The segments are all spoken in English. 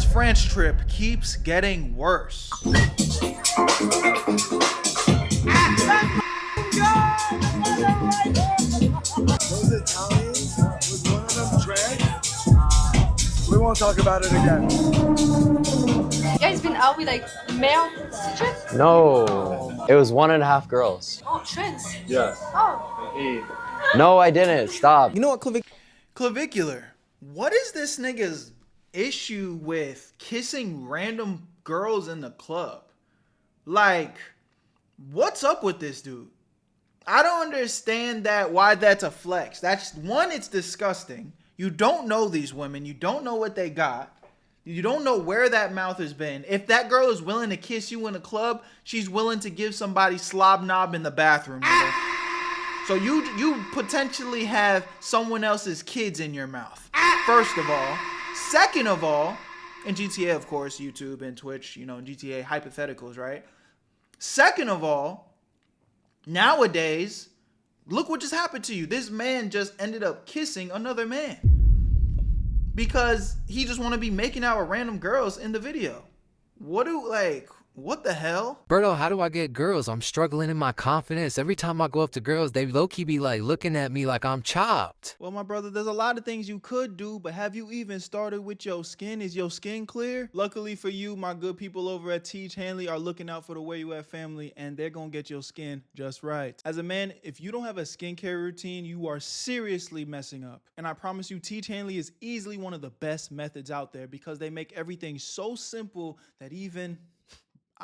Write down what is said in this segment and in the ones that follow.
Paris, France trip keeps getting worse. Those Italians, was one of them trans? We won't talk about it again. You guys been out with like male trip? No, it was 1.5 girls. Oh, trans. Yeah. Oh. No, I didn't. Stop. You know what, Clavicular, what is this nigga's issue with kissing random girls in the club? Like, what's up with this dude? I don't understand why that's a flex. That's one, it's disgusting. You don't know these women. You don't know what they got. You don't know where that mouth has been. If that girl is willing to kiss you in a club, she's willing to give somebody slob knob in the bathroom. So you potentially have someone else's kids in your mouth, first of all. Second of all, in GTA, of course, YouTube and Twitch, you know, GTA hypotheticals, right? Second of all, nowadays, look what just happened to you. This man just ended up kissing another man because he just want to be making out with random girls in the video. What the hell? Berto, how do I get girls? I'm struggling in my confidence. Every time I go up to girls, they low-key be like looking at me like I'm chopped. Well, my brother, there's a lot of things you could do, but have you even started with your skin? Is your skin clear? Luckily for you, my good people over at Teach Hanley are looking out for the Where You At family, and they're gonna get your skin just right. As a man, if you don't have a skincare routine, you are seriously messing up. And I promise you, Teach Hanley is easily one of the best methods out there because they make everything so simple that even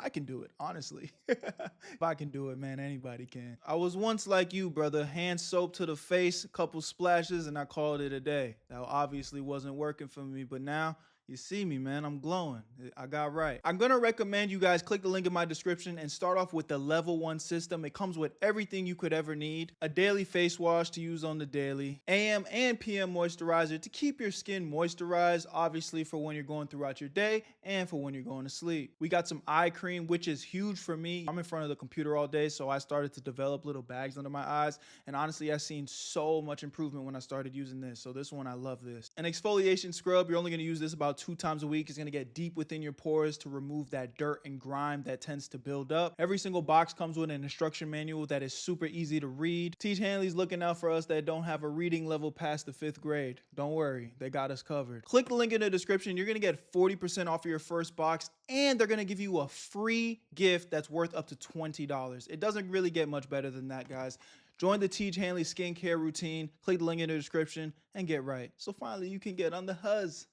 I can do it, honestly. If I can do it, man, anybody can. I was once like you, brother. Hand soap to the face, a couple splashes, and I called it a day. That obviously wasn't working for me, but now you see me, man. I'm glowing. I got right. I'm going to recommend you guys click the link in my description and start off with the level 1 system. It comes with everything you could ever need. A daily face wash to use on the daily. AM and PM moisturizer to keep your skin moisturized, obviously for when you're going throughout your day and for when you're going to sleep. We got some eye cream, which is huge for me. I'm in front of the computer all day, so I started to develop little bags under my eyes. And honestly, I've seen so much improvement when I started using this. So this one, I love this. An exfoliation scrub, you're only going to use this about 2 times a week. Is going to get deep within your pores to remove that dirt and grime that tends to build up. Every single box comes with an instruction manual that is super easy to read. Teach Hanley's looking out for us that don't have a reading level past the 5th grade. Don't worry, they got us covered. Click the link in the description. You're going to get 40% off of your first box, and they're going to give you a free gift that's worth up to $20. It doesn't really get much better than that, guys. Join the Teach Hanley skincare routine. Click the link in the description and get right. So finally, you can get on the huzz.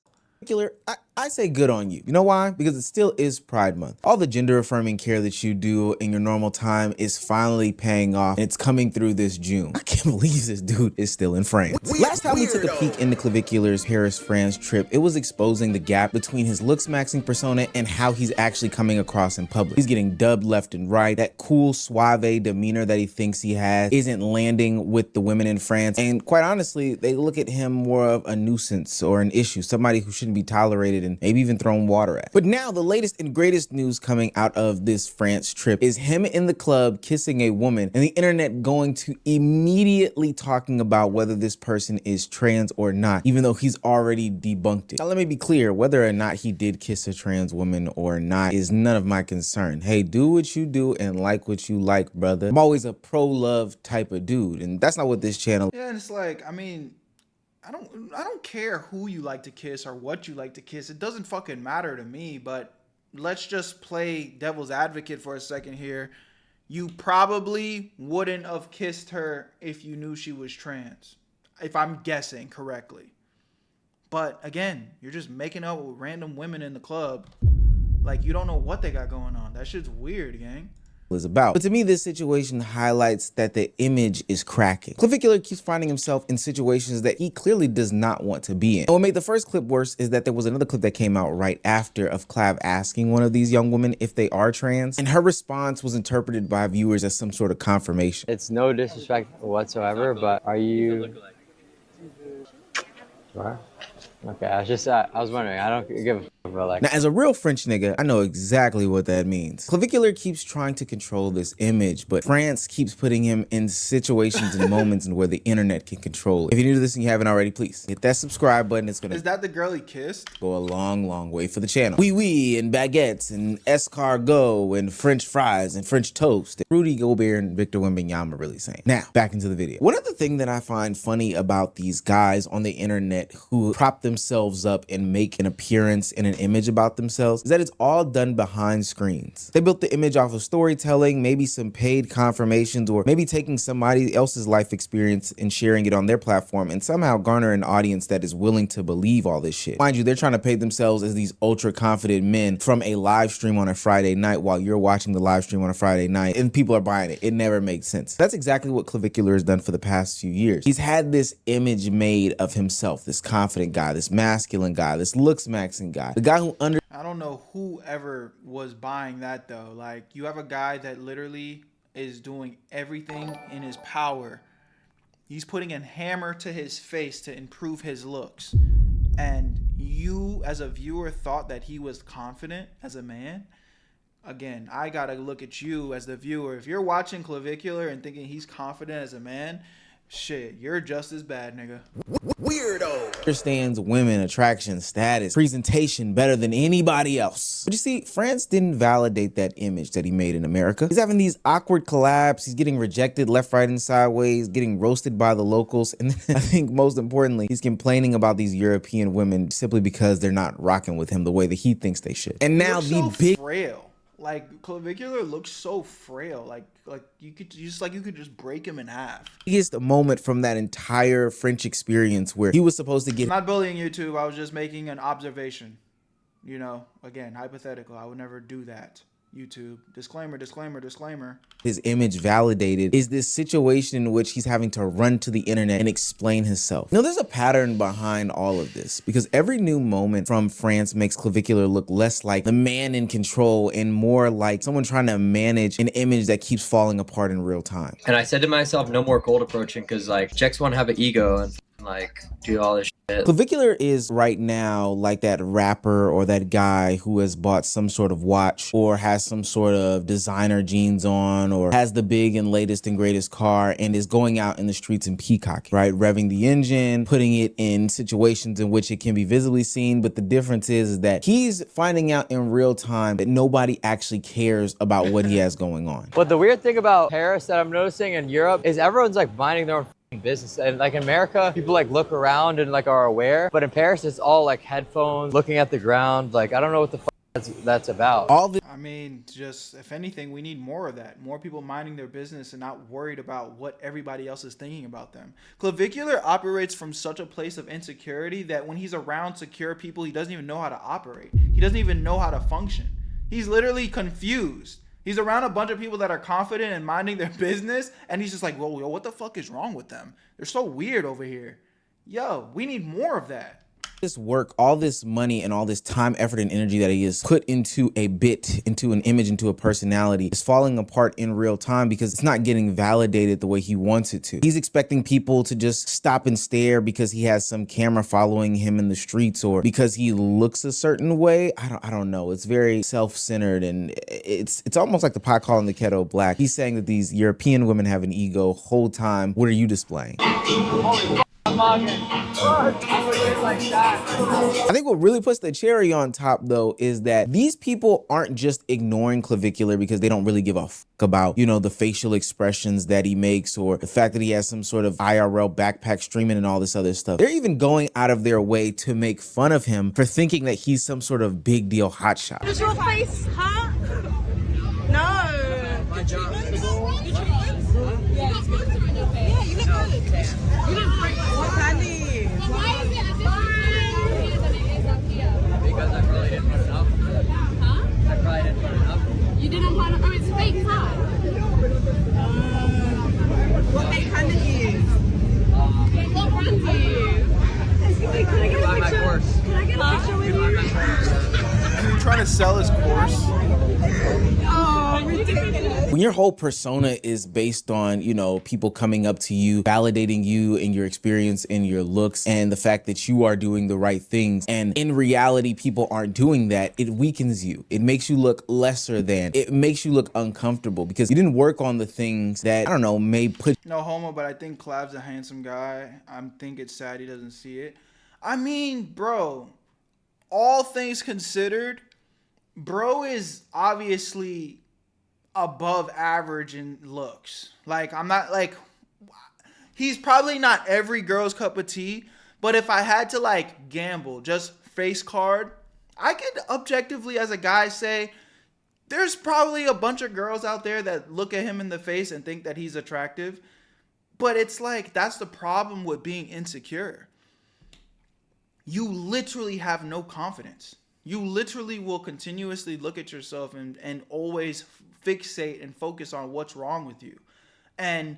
I say good on you. You know why? Because it still is Pride Month. All the gender affirming care that you do in your normal time is finally paying off, and it's coming through this June. I can't believe this dude is still in France. Last time we took a peek into Clavicular's Paris, France trip, it was exposing the gap between his looks maxing persona and how he's actually coming across in public. He's getting dubbed left and right. That cool, suave demeanor that he thinks he has isn't landing with the women in France. And quite honestly, they look at him more of a nuisance or an issue, somebody who shouldn't be tolerated and maybe even thrown water at. But now the latest and greatest news coming out of this France trip is him in the club kissing a woman, and the internet going to immediately talking about whether this person is trans or not, even though he's already debunked it. Now let me be clear, whether or not he did kiss a trans woman or not is none of my concern. Hey, do what you do and like what you like, brother. I'm always a pro-love type of dude, and that's not what this channel. Yeah, and it's like, I mean, I don't care who you like to kiss or what you like to kiss. It doesn't fucking matter to me, but let's just play devil's advocate for a second here. You probably wouldn't have kissed her if you knew she was trans, if I'm guessing correctly. But again, you're just making out with random women in the club. Like, you don't know what they got going on. That shit's weird, gang. is about. But to me, this situation highlights that the image is cracking. Clavicular keeps finding himself in situations that he clearly does not want to be in. And what made the first clip worse is that there was another clip that came out right after of Clav asking one of these young women if they are trans, and her response was interpreted by viewers as some sort of confirmation. It's no disrespect whatsoever, but are you... Sure? Okay, I was wondering. I don't give a fuck about like. Now, as a real French nigga, I know exactly what that means. Clavicular keeps trying to control this image, but France keeps putting him in situations and moments where the internet can control it. If you're new to this and you haven't already, please hit that subscribe button. It's gonna Is that the girl he kissed? go a long, long way for the channel. Oui, oui, and baguettes, and escargot, and French fries, and French toast. Rudy Gobert and Victor Wembanyama are really saying. Now, back into the video. One other thing that I find funny about these guys on the internet who prop themselves up and make an appearance and an image about themselves is that it's all done behind screens. They built the image off of storytelling, maybe some paid confirmations, or maybe taking somebody else's life experience and sharing it on their platform and somehow garner an audience that is willing to believe all this shit. Mind you, they're trying to paint themselves as these ultra confident men from a live stream on a Friday night while you're watching the live stream on a Friday night and people are buying it. It never makes sense. That's exactly what Clavicular has done for the past few years. He's had this image made of himself, this confident guy, this masculine guy, this looks maxing guy, the guy who I don't know who ever was buying that though. Like, you have a guy that literally is doing everything in his power. He's putting a hammer to his face to improve his looks. And you as a viewer thought that he was confident as a man. Again, I gotta look at you as the viewer. If you're watching Clavicular and thinking he's confident as a man, shit, you're just as bad, nigga. Weirdo. Understands women, attraction, status, presentation better than anybody else. But you see, France didn't validate that image that he made in America. He's having these awkward collabs. He's getting rejected left, right, and sideways, getting roasted by the locals. And then I think most importantly, he's complaining about these European women simply because they're not rocking with him the way that he thinks they should. And now the big frail. Like, Clavicular looks so frail. Like you could just break him in half. biggest moment from that entire French experience where he was supposed to get. I'm not bullying YouTube. I was just making an observation. You know, again, hypothetical. I would never do that. YouTube. Disclaimer, disclaimer, disclaimer. His image validated is this situation in which he's having to run to the internet and explain himself. Now, there's a pattern behind all of this because every new moment from France makes Clavicular look less like the man in control and more like someone trying to manage an image that keeps falling apart in real time. And I said to myself, no more cold approaching because like chicks want to have an ego and like do all this shit. Clavicular is right now like that rapper or that guy who has bought some sort of watch or has some sort of designer jeans on or has the big and latest and greatest car and is going out in the streets and peacocking, right? Revving the engine, putting it in situations in which it can be visibly seen. But the difference is that he's finding out in real time that nobody actually cares about what he has going on. But the weird thing about Paris that I'm noticing in Europe is everyone's like minding their own business. And like in America, people like look around and like are aware. But in Paris, it's all like headphones, looking at the ground. Like, I don't know what the fuck that's about. I mean, just if anything, we need more of that. More people minding their business and not worried about what everybody else is thinking about them. Clavicular operates from such a place of insecurity that when he's around secure people, he doesn't even know how to operate. He doesn't even know how to function. He's literally confused. He's around a bunch of people that are confident and minding their business, and he's just like, whoa, yo, what the fuck is wrong with them? They're so weird over here. Yo, we need more of that. This work, all this money and all this time, effort, and energy that he has put into a bit, into an image, into a personality is falling apart in real time because it's not getting validated the way he wants it to. He's expecting people to just stop and stare because he has some camera following him in the streets or because he looks a certain way. I don't know. It's very self-centered and it's almost like the pot calling the kettle black. He's saying that these European women have an ego whole time. What are you displaying? I think what really puts the cherry on top, though, is that these people aren't just ignoring Clavicular because they don't really give a fuck about, you know, the facial expressions that he makes or the fact that he has some sort of IRL backpack streaming and all this other stuff. They're even going out of their way to make fun of him for thinking that he's some sort of big deal hotshot. Is your face hot? No. Good job. Yeah, you look good. You look great. Candy. Why is it a different than it is up here? Because I probably didn't put enough. Huh? I probably didn't put enough. You didn't put enough. Oh, it's fake, huh? What fake hand did you use? What brand do you use? Wait, can I get a picture? Can I get a picture with you? Are you trying to sell his course? Oh, ridiculous. When your whole persona is based on, you know, people coming up to you, validating you and your experience and your looks and the fact that you are doing the right things, and in reality people aren't doing that, it weakens you. It makes you look lesser than. It makes you look uncomfortable because you didn't work on the things that, I don't know, may put. No homo, but I think Clav's a handsome guy. I think it's sad he doesn't see it. I mean, bro, all things considered, bro is obviously above average in looks. Like, I'm not like, he's probably not every girl's cup of tea, but if I had to like gamble, just face card, I could objectively as a guy say there's probably a bunch of girls out there that look at him in the face and think that he's attractive. But it's like, that's the problem with being insecure. You literally have no confidence. You literally will continuously look at yourself and always fixate and focus on what's wrong with you. And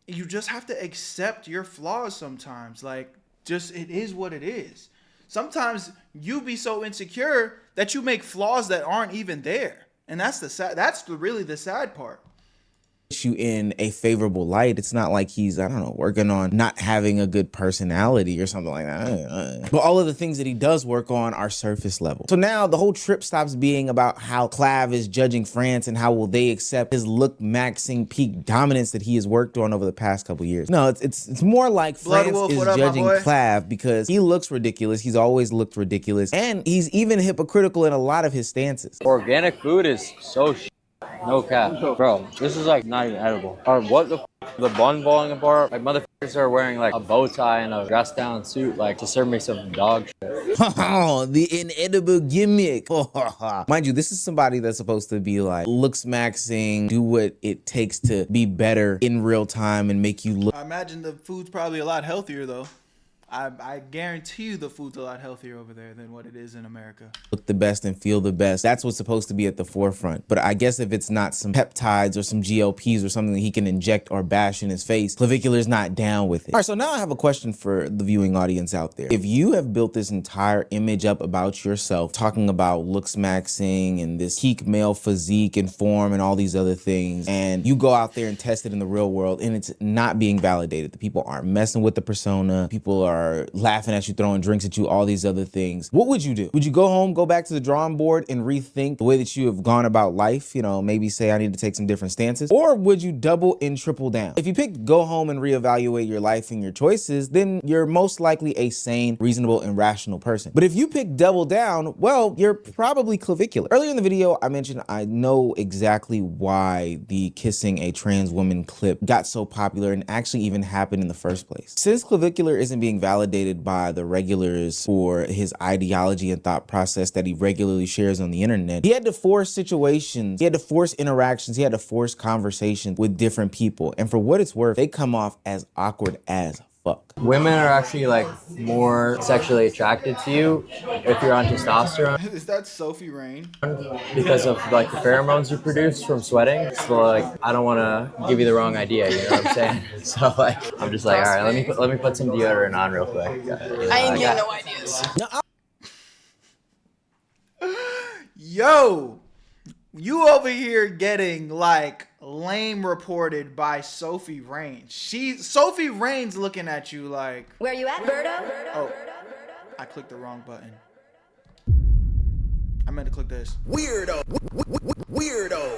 you just have to accept your flaws sometimes. Like, just, it is what it is. Sometimes you be so insecure that you make flaws that aren't even there. And that's really the sad part. You in a favorable light. It's not like he's, I don't know, working on not having a good personality or something like that. But all of the things that he does work on are surface level. So now the whole trip stops being about how Clav is judging France and how will they accept his look maxing peak dominance that he has worked on over the past couple years. No, it's more like France is judging Clav because he looks ridiculous. He's always looked ridiculous. And he's even hypocritical in a lot of his stances. Organic food is so no cap. Bro, this is like not even edible. Or what the bun falling apart? Like motherfuckers are wearing like a bow tie and a dress down suit like to serve me some dog shit. Oh, the inedible gimmick. Mind you, this is somebody that's supposed to be like looks maxing, do what it takes to be better in real time and make you look. I imagine the food's probably a lot healthier though. I guarantee you the food's a lot healthier over there than what it is in America. Look the best and feel the best. That's what's supposed to be at the forefront. But I guess if it's not some peptides or some GLPs or something that he can inject or bash in his face, Clavicular's not down with it. All right, so now I have a question for the viewing audience out there. If you have built this entire image up about yourself, talking about looks maxing and this peak male physique and form and all these other things, and you go out there and test it in the real world and it's not being validated, the people aren't messing with the persona, people are laughing at you, throwing drinks at you, all these other things, what would you do? Would you go home, go back to the drawing board and rethink the way that you have gone about life? You know, maybe say I need to take some different stances? Or would you double and triple down? If you pick go home and reevaluate your life and your choices, then you're most likely a sane, reasonable, and rational person. But if you pick double down, well, you're probably clavicular. Earlier in the video, I mentioned I know exactly why the kissing a trans woman clip got so popular and actually even happened in the first place. Since clavicular isn't being validated by the regulars for his ideology and thought process that he regularly shares on the internet, he had to force situations, he had to force interactions, he had to force conversations with different people. And for what it's worth, they come off as awkward as fuck. Women are actually like more sexually attracted to you if you're on testosterone Is that Sophie Rain? because of like the pheromones you produce from sweating. So like I don't want to give you the wrong idea, you know what I'm saying? So like I'm just like, all right, let me put some deodorant on real quick. You know, I ain't getting no ideas. Yo, you over here getting like lame reported by Sophie Rain. Sophie Rain's looking at you like, Where you at, Berto? oh, I clicked the wrong button. I meant to click this. Weirdo.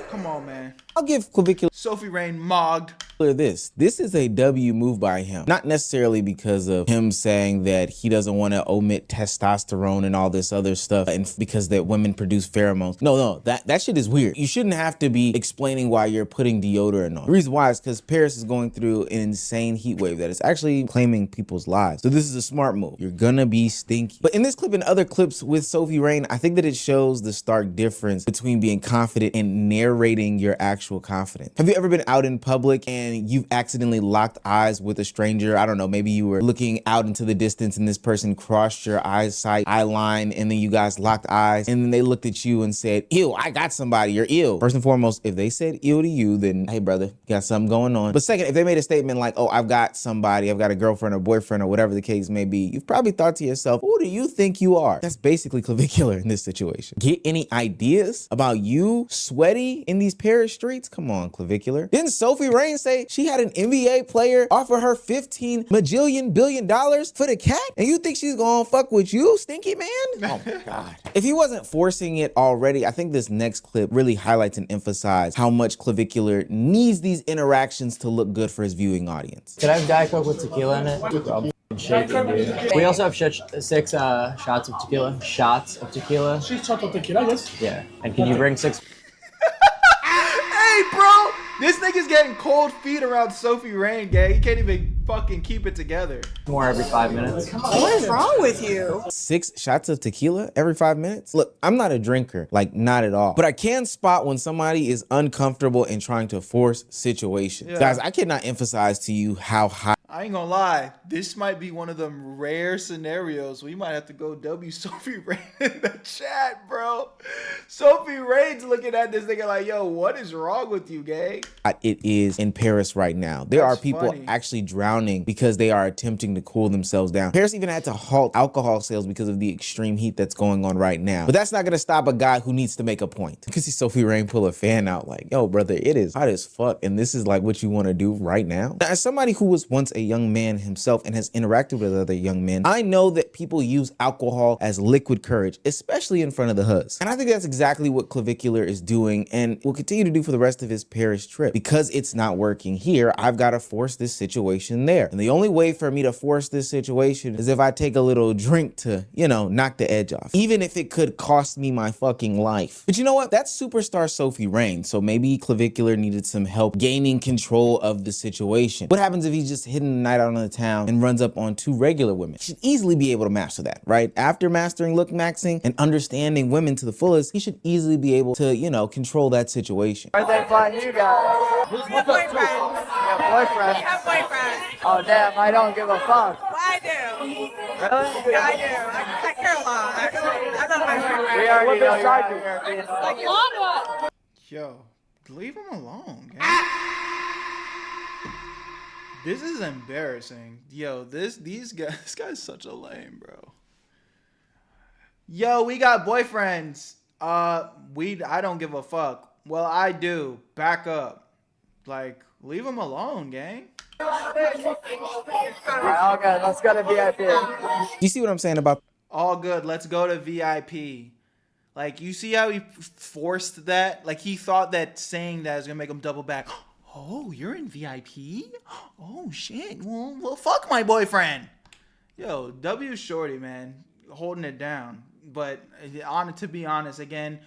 Come on, man. I'll give Clavicular Sophie Rain mogged. this. This is a W move by him. Not necessarily because of him saying that he doesn't want to omit testosterone and all this other stuff and because that women produce pheromones. No, that shit is weird. You shouldn't have to be explaining why you're putting deodorant on. The reason why is because Paris is going through an insane heat wave that is actually claiming people's lives. So this is a smart move. You're gonna be stinky. But in this clip and other clips with Sophie Rain, I think that it shows the stark difference between being confident and narrating your actual confidence. Have you ever been out in public and and you've accidentally locked eyes with a stranger. I don't know, maybe you were looking out into the distance and this person crossed your eyesight, eye line, and then you guys locked eyes, and then they looked at you and said, ew, I got somebody, you're ill. First and foremost, if they said ew to you, then hey brother, you got something going on. But second, if they made a statement like, oh, I've got somebody, I've got a girlfriend or boyfriend or whatever the case may be, you've probably thought to yourself, who do you think you are? That's basically clavicular in this situation. Get any ideas about you sweaty in these Paris streets? Come on, clavicular. Didn't Sophie Rain say she had an NBA player offer her $15 billion for the cat? And you think she's gonna fuck with you, stinky man? Oh my God. If he wasn't forcing it already, I think this next clip really highlights and emphasizes how much clavicular needs these interactions to look good for his viewing audience. Could I have Diet Coke with tequila in it? I'm shaking, dude. We also have six shots of tequila. Shots of tequila. 6 shots of tequila, yes. Yeah. And can you bring 6? Hey, bro, this nigga's getting cold feet around Sophie Rain, gang. He can't even fucking keep it together. More every 5 minutes. What is wrong with you? 6 shots of tequila every 5 minutes? Look, I'm not a drinker, like not at all. But I can spot when somebody is uncomfortable and trying to force situations. Yeah. Guys, I cannot emphasize to you how high I ain't gonna lie, this might be one of them rare scenarios where you might have to go W Sophie Rain in the chat, bro. Sophie Rain's looking at this nigga like, yo, what is wrong with you, gang? it is in Paris right now. There That's are people funny. actually drowning because they are attempting to cool themselves down. Paris even had to halt alcohol sales because of the extreme heat that's going on right now. But that's not gonna stop a guy who needs to make a point. You can see Sophie Rain pull a fan out like, yo, brother, it is hot as fuck. And this is like what you wanna do right now? Now, as somebody who was once a young man himself and has interacted with other young men, I know that people use alcohol as liquid courage, especially in front of the huzz. And I think that's exactly what Clavicular is doing and will continue to do for the rest of his Paris trip. Because it's not working here, I've got to force this situation there. And the only way for me to force this situation is if I take a little drink to, you know, knock the edge off. Even if it could cost me my fucking life. But you know what? That's superstar Sophie Rain. So maybe Clavicular needed some help gaining control of the situation. What happens if he's just hitting the night out on the town and runs up on 2 regular women? He should easily be able to master that, right? After mastering look maxing and understanding women to the fullest, he should easily be able to, you know, control that situation. Are they flying you guys? Boyfriends. Yeah, boyfriend. We have boyfriends. Oh damn, I don't give a fuck. I do. Really? Yeah, I do. I care a lot, actually. I love my boyfriend. We already know you're out here. Like, long Yo, leave him alone, gang. This is embarrassing. Yo, this guy's such a lame, bro. Yo, we got boyfriends. I don't give a fuck. Well, I do. Back up. Like, leave him alone, gang. Alright, okay, let's go to VIP. You see what I'm saying about All good. Let's go to VIP. Like, you see how he forced that? Like, he thought that saying that is gonna make him double back. Oh, you're in VIP? Oh, shit. Well, fuck my boyfriend. Yo, W Shorty, man, holding it down. But to be honest, again,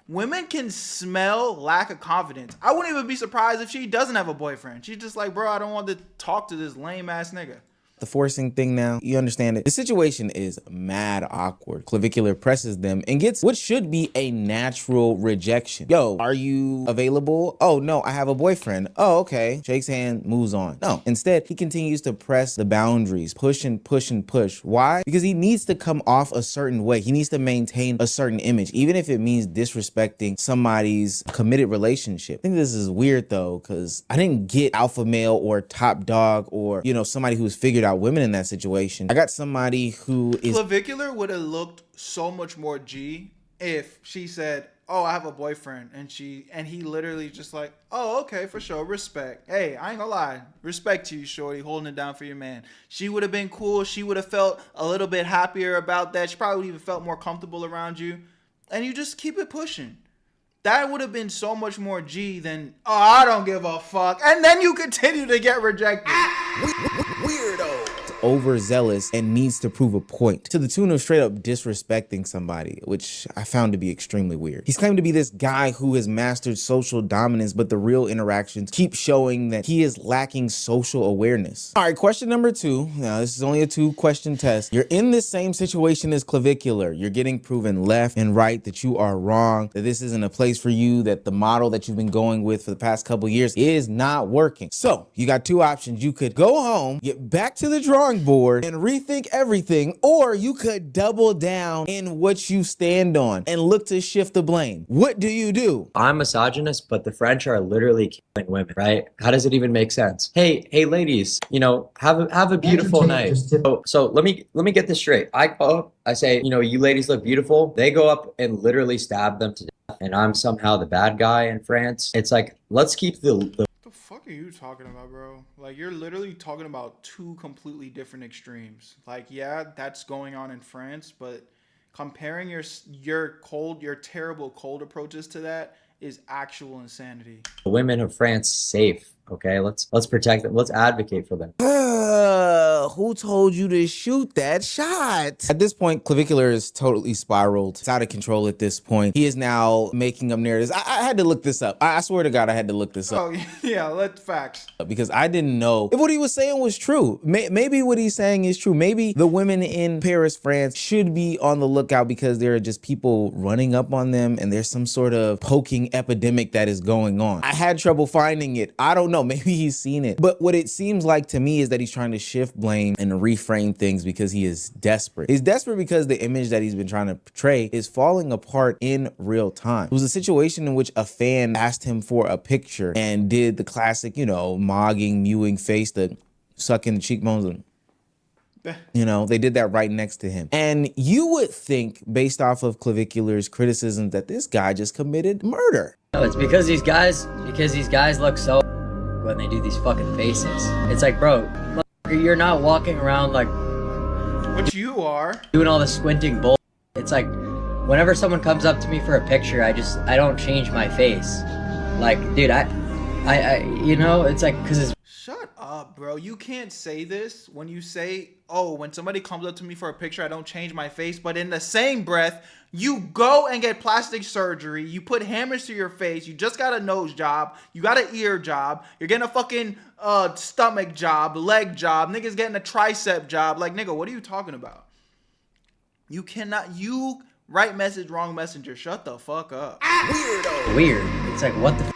women can smell lack of confidence. I wouldn't even be surprised if she doesn't have a boyfriend. She's just like, bro, I don't want to talk to this lame ass nigga. the forcing thing now? You understand it? The situation is mad awkward. Clavicular presses them and gets what should be a natural rejection. Yo, are you available? Oh, no, I have a boyfriend. Oh, okay. Shakes hand, moves on. No, instead, he continues to press the boundaries, push and push and push. Why? Because he needs to come off a certain way. He needs to maintain a certain image, even if it means disrespecting somebody's committed relationship. I think this is weird though, because I didn't get alpha male or top dog or, you know, somebody who's figured out women in that situation. I got somebody who is... Clavicular would have looked so much more G if she said, oh, I have a boyfriend, and he literally just like, oh, okay, for sure, respect. Hey, I ain't gonna lie, respect to you, shorty, holding it down for your man. She would have been cool. She would have felt a little bit happier about that. She probably even felt more comfortable around you, and you just keep it pushing. That would have been so much more G than, oh, I don't give a fuck, and then you continue to get rejected. Weirdo. overzealous and needs to prove a point, to the tune of straight up disrespecting somebody, which I found to be extremely weird. He's claimed to be this guy who has mastered social dominance, but the real interactions keep showing that he is lacking social awareness. All right, question number 2. Now, this is only a 2-question test. You're in this same situation as Clavicular. You're getting proven left and right that you are wrong, that this isn't a place for you, that the model that you've been going with for the past couple years is not working. So you got 2 options. You could go home, get back to the drawing board and rethink everything, or you could double down in what you stand on and look to shift the blame. What do you do? I'm misogynist, but the French are literally killing women, right? How does it even make sense? Hey, ladies, you know, have a beautiful night. So let me get this straight. I go up, I say, you know, you ladies look beautiful. They go up and literally stab them to death, and I'm somehow the bad guy in France. It's like, let's keep the Fuck are you talking about, bro? Like, you're literally talking about 2 completely different extremes. Like, yeah, that's going on in France, but comparing your terrible cold approaches to that is actual insanity. women of France safe. Okay, let's protect them. Let's advocate for them. Who told you to shoot that shot? At this point, Clavicular is totally spiraled. It's out of control at this point. He is now making up narratives. I had to look this up. I swear to God, I had to look this up. Oh, yeah, let's facts. Because I didn't know if what he was saying was true. Maybe what he's saying is true. Maybe the women in Paris, France should be on the lookout because there are just people running up on them and there's some sort of poking epidemic that is going on. I had trouble finding it. I don't know. Maybe he's seen it. But what it seems like to me is that he's trying to shift blame and reframe things because he is desperate. He's desperate because the image that he's been trying to portray is falling apart in real time. It was a situation in which a fan asked him for a picture and did the classic, you know, mogging, mewing face, the sucking the cheekbones and you know, they did that right next to him. And you would think, based off of Clavicular's criticism, that this guy just committed murder. No, it's because these guys look so when they do these fucking faces. It's like, bro, you're not walking around like What you are doing all the squinting bull. It's like whenever someone comes up to me for a picture, I don't change my face. Like, dude, I you know, it's like, cause it's Shut up, bro. You can't say this when you say, oh, when somebody comes up to me for a picture, I don't change my face. But in the same breath, you go and get plastic surgery. You put hammers to your face. You just got a nose job. You got an ear job. You're getting a fucking stomach job, leg job. Niggas getting a tricep job. Like, nigga, what are you talking about? You cannot, you right message, wrong messenger. Shut the fuck up. weirdo. Weird. It's like, what the f?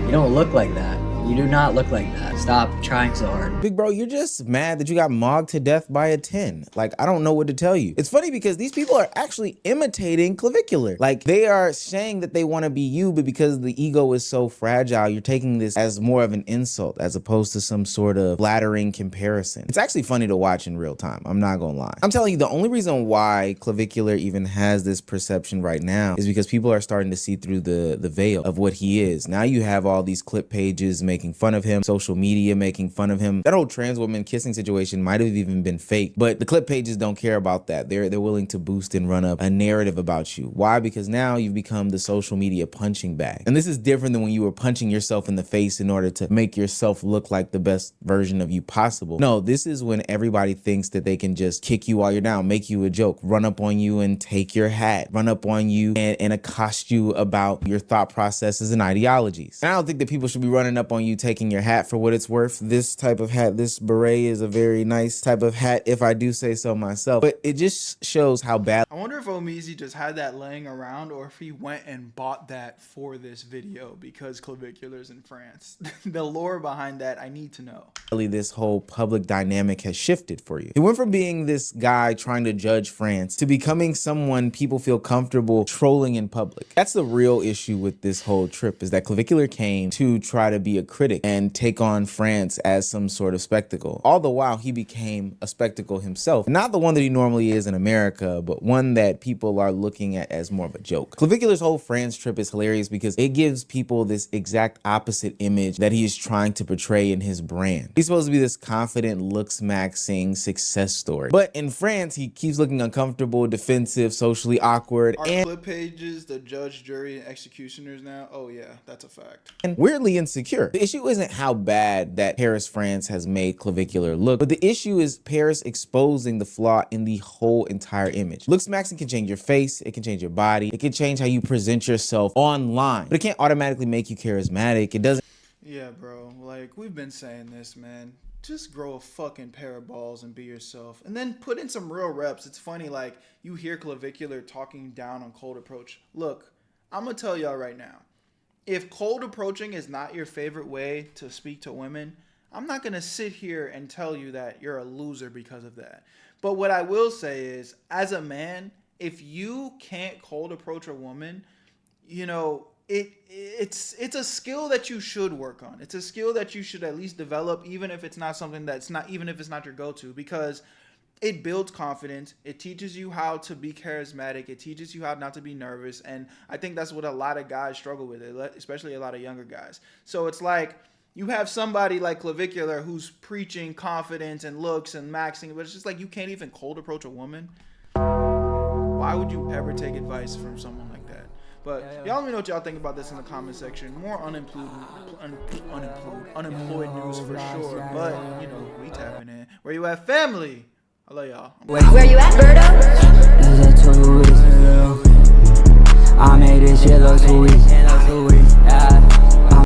You don't look like that. You do not look like that. Stop trying so hard. Big bro, you're just mad that you got mogged to death by a 10. Like, I don't know what to tell you. It's funny because these people are actually imitating Clavicular. Like, they are saying that they want to be you, but because the ego is so fragile, you're taking this as more of an insult as opposed to some sort of flattering comparison. It's actually funny to watch in real time. I'm not gonna lie. I'm telling you, the only reason why Clavicular even has this perception right now is because people are starting to see through the veil of what he is. Now you have all these clip pages making fun of him, social media making fun of him. That whole trans woman kissing situation might have even been fake, but the clip pages don't care about that. They're willing to boost and run up a narrative about you. Why? Because now you've become the social media punching bag. And this is different than when you were punching yourself in the face in order to make yourself look like the best version of you possible. No, this is when everybody thinks that they can just kick you while you're down, make you a joke, run up on you and take your hat, run up on you and accost you about your thought processes and ideologies. And I don't think that people should be running up on you taking your hat for what it's worth. This type of hat, this beret is a very nice type of hat, if I do say so myself. But it just shows how bad. I wonder if Omizi just had that laying around or if he went and bought that for this video because Clavicular's in France. The lore behind that, I need to know. This whole public dynamic has shifted for you. It went from being this guy trying to judge France to becoming someone people feel comfortable trolling in public. That's the real issue with this whole trip, is that Clavicular came to try to be a critic and take on France as some sort of spectacle. All the while, he became a spectacle himself. Not the one that he normally is in America, but one that people are looking at as more of a joke. Clavicular's whole France trip is hilarious because it gives people this exact opposite image that he is trying to portray in his brand. He's supposed to be this confident, looks-maxing success story. But in France, he keeps looking uncomfortable, defensive, socially awkward, Are and clip pages the judge, jury, and executioners now? Oh yeah, that's a fact. weirdly insecure. The issue isn't how bad that Paris, France has made Clavicular look, but the issue is Paris exposing the flaw in the whole entire image. Looks maxing can change your face, it can change your body, it can change how you present yourself online, but it can't automatically make you charismatic. It doesn't. Yeah, bro. Like, we've been saying this, man. Just grow a fucking pair of balls and be yourself. And then put in some real reps. It's funny, like, you hear Clavicular talking down on cold approach. Look, I'm going to tell y'all right now. If cold approaching is not your favorite way to speak to women, I'm not going to sit here and tell you that you're a loser because of that. But what I will say is, as a man, if you can't cold approach a woman, you know, it's a skill that you should work on. It's a skill that you should at least develop, even if it's not something that's not, even if it's not your go-to, because it builds confidence. It teaches you how to be charismatic. It teaches you how not to be nervous. And I think that's what a lot of guys struggle with, especially a lot of younger guys. So it's like, you have somebody like Clavicular who's preaching confidence and looks and maxing, but it's just like, you can't even cold approach a woman. Why would you ever take advice from someone like that? But y'all let me know what y'all think about this in the comment section. More unemployed news for sure. But, you know, we tapping in. Where you at, family? I love y'all. Where you at, Berto? I made this shit look too easy.